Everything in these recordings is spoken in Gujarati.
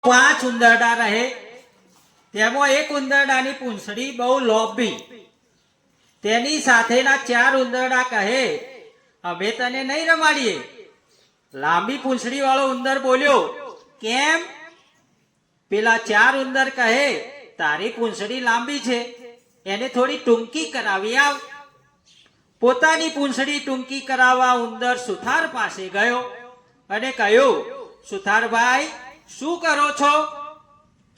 પાંચ ઉંદરડા રહે, તેમાં એક ઉંદરડાની પૂંછડી બહુ લોભી. તેની સાથેના ચાર ઉંદરડા કહે, અમે તને નહીં રમાડીએ. લાંબી પૂંછડી વાળો ઉંદર બોલ્યો, કેમ? પેલા ચાર ઉંદર કહે, તારી પૂંછડી લાંબી છે, એને થોડી ટૂંકી કરાવી આવ. પોતાની પૂંછડી ટૂંકી કરાવવા ઉંદર સુથાર પાસે ગયો અને કહ્યું, સુથારભાઈ, શું કરો છો?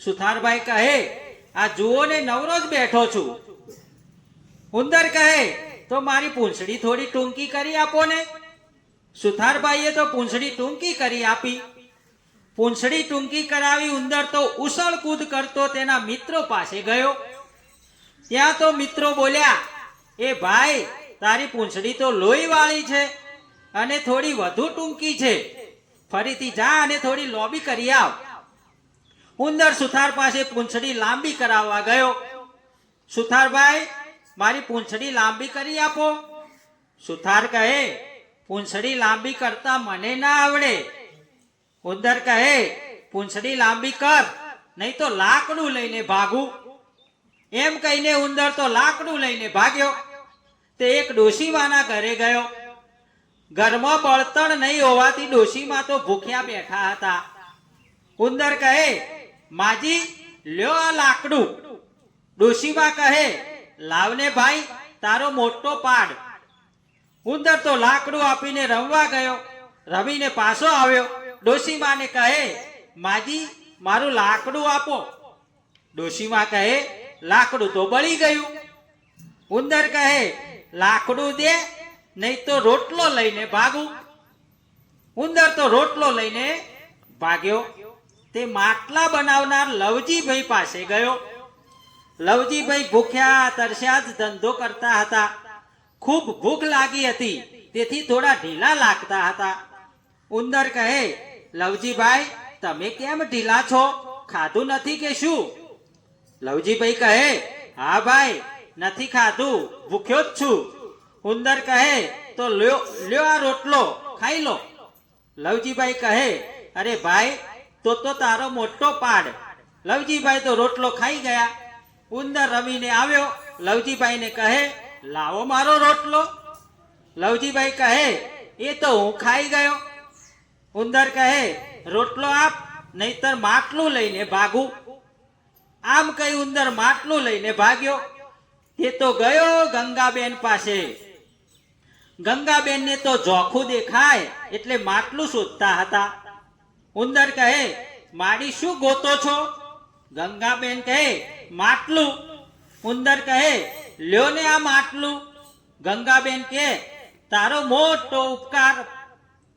સુથારભાઈ કહે, આ જુઓ ને, નવરો જ બેઠો છું. ઉંદર કહે, તો મારી પૂંછડી થોડી ટૂંકી કરી આપો ને. સુથારભાઈએ તો પૂંછડી ટૂંકી કરી આપી. પૂંછડી ટૂંકી કરાવી ઉંદર તો ઉછળ કૂદ કરતો તેના મિત્રો પાસે ગયો. ત્યાં તો મિત્રો બોલ્યા, એ ભાઈ, તારી પૂંછડી તો લોહી વાળી છે અને થોડી વધુ ટૂંકી છે, ફરીથી જા અને થોડી લોબી કરી આવ. ઉંદર સુથાર પાસે પૂંછડી લાંબી કરાવવા ગયો. સુથારભાઈ, મારી પૂંછડી લાંબી કરી આપો. સુથાર કહે, પૂંછડી લાંબી કરતા મને ના આવડે. ઉંદર કહે, પૂંછડી લાંબી કર, નહીં તો લાકડું લઈને ભાગું. એમ કહીને ઉંદર તો લાકડું લઈને ભાગ્યો. તે એક ડોશીમાના ઘરે ગયો. ઘરમાં બળતણ નહીં હોવાથી ડોશીમા તો ભૂખ્યા બેઠા હતા. ઉંદર કહે, માજી, લ્યો આ લાકડું. ડોશીમા કહે, લાવને ભાઈ, તારો મોટો પાડ. ઉંદર તો લાકડું આપીને રમવા ગયો. રમીને પાછો આવ્યો. ડોશીમાને કહે, માજી, મારું લાકડું આપો. ડોશીમા કહે, લાકડું તો બળી ગયું. ઉંદર કહે, લાકડું દે, નહીં તો રોટલો લઈને ભાગું. ઉંદર તો રોટલો લઈને ભાગ્યો. તે માટલા બનાવનાર લવજીભાઈ પાસે ગયો. લવજીભાઈ ભૂખ્યા તરસ્યા જ ધંધો કરતા હતા. ખૂબ ભૂખ લાગી હતી, તેથી થોડા ઢીલા લાગતા હતા. ઉંદર કહે, લવજીભાઈ, તમે કેમ ઢીલા છો? ખાધું નથી કે શું? લવજીભાઈ કહે, હા ભાઈ, નથી ખાધું, ભૂખ્યો જ છું. ઉંદર કહે, તો લ્યો આ રોટલો ખાઈ લો. લવજીભાઈ કહે, અરે ભાઈ, તો તારો મોટો પાડ. લવજીભાઈ તો રોટલો ખાઈ ગયા. ઉંદર રમીને આવ્યો. લવજીભાઈને કહે, લાવો મારો રોટલો. લવજીભાઈ કહે, એ તો હું ખાઈ ગયો. ઉંદર કહે, રોટલો આપ, નહીતર માટલું લઈને ભાગું. આમ કહી ઉંદર માટલું લઈને ભાગ્યો. તે તો ગયો ગંગાબેન પાસે. ગંગાબેનને તો જોખું દેખાય એટલે માટલું શોધતા હતા. ઉંદર કહે, માડી, શું ગોતો છો? ગંગાબેન કહે, માટલું. ઉંદર કહે, લ્યો ને આ માટલું. ગંગાબેન કહે, તારો મોટો ઉપકાર.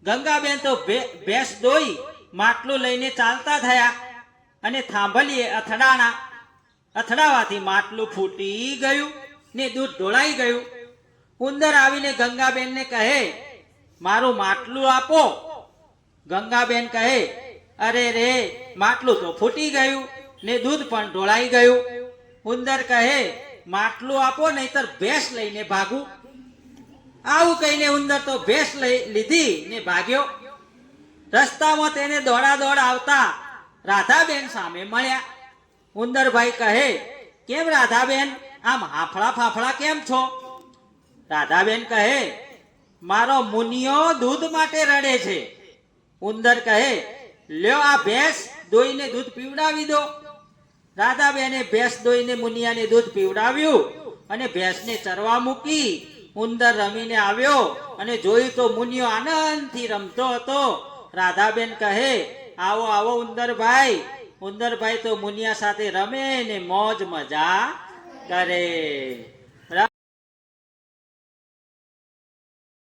ગંગાબેન તો ભેંસ દોઈ માટલું લઈને ચાલતા થયા અને થાંભલીએ અથડાણા. અથડાવાથી માટલું ફૂટી ગયું ને દૂધ ઢોળાઈ ગયું. ઉંદર આવીને ગંગાબેનને કહે, મારું માટલું આપો. ગંગાબેન કહે, અરે રે, માટલું તો ફૂટી ગયું ને દૂધ પણ ઢોળાઈ ગયું. ઉંદર કહે, માટલું આપો, નહીતર ભેંસ લઈને ભાગું. આવું કહીને ઉંદર તો ભેંસ લીધી ને ભાગ્યો. રસ્તામાં તેને દોડા દોડ આવતા રાધાબેન સામે મળ્યા. ઉંદરભાઈ કહે, કેમ રાધાબેન, આમ હાફળા ફાફળા કેમ છો? રાધાબેન કહે, મારો મુનિયો દૂધ માટે રડે છે. ઉંદર કહે, લ્યો આ ભેંસ દોઈને દૂધ પીવડાવી દો. રાધાબેને ભેંસ દોઈને મુનિયાને દૂધ પીવડાવ્યું અને ભેંસને ચરવા મૂકી. ઉંદર રમીને આવ્યો અને જોયું તો મુનિયો આનંદથી રમતો હતો. રાધાબેન કહે, આવો આવો ઉંદરભાઈ. ઉંદરભાઈ તો મુનિયા સાથે રમે ને મોજ મજા કરે.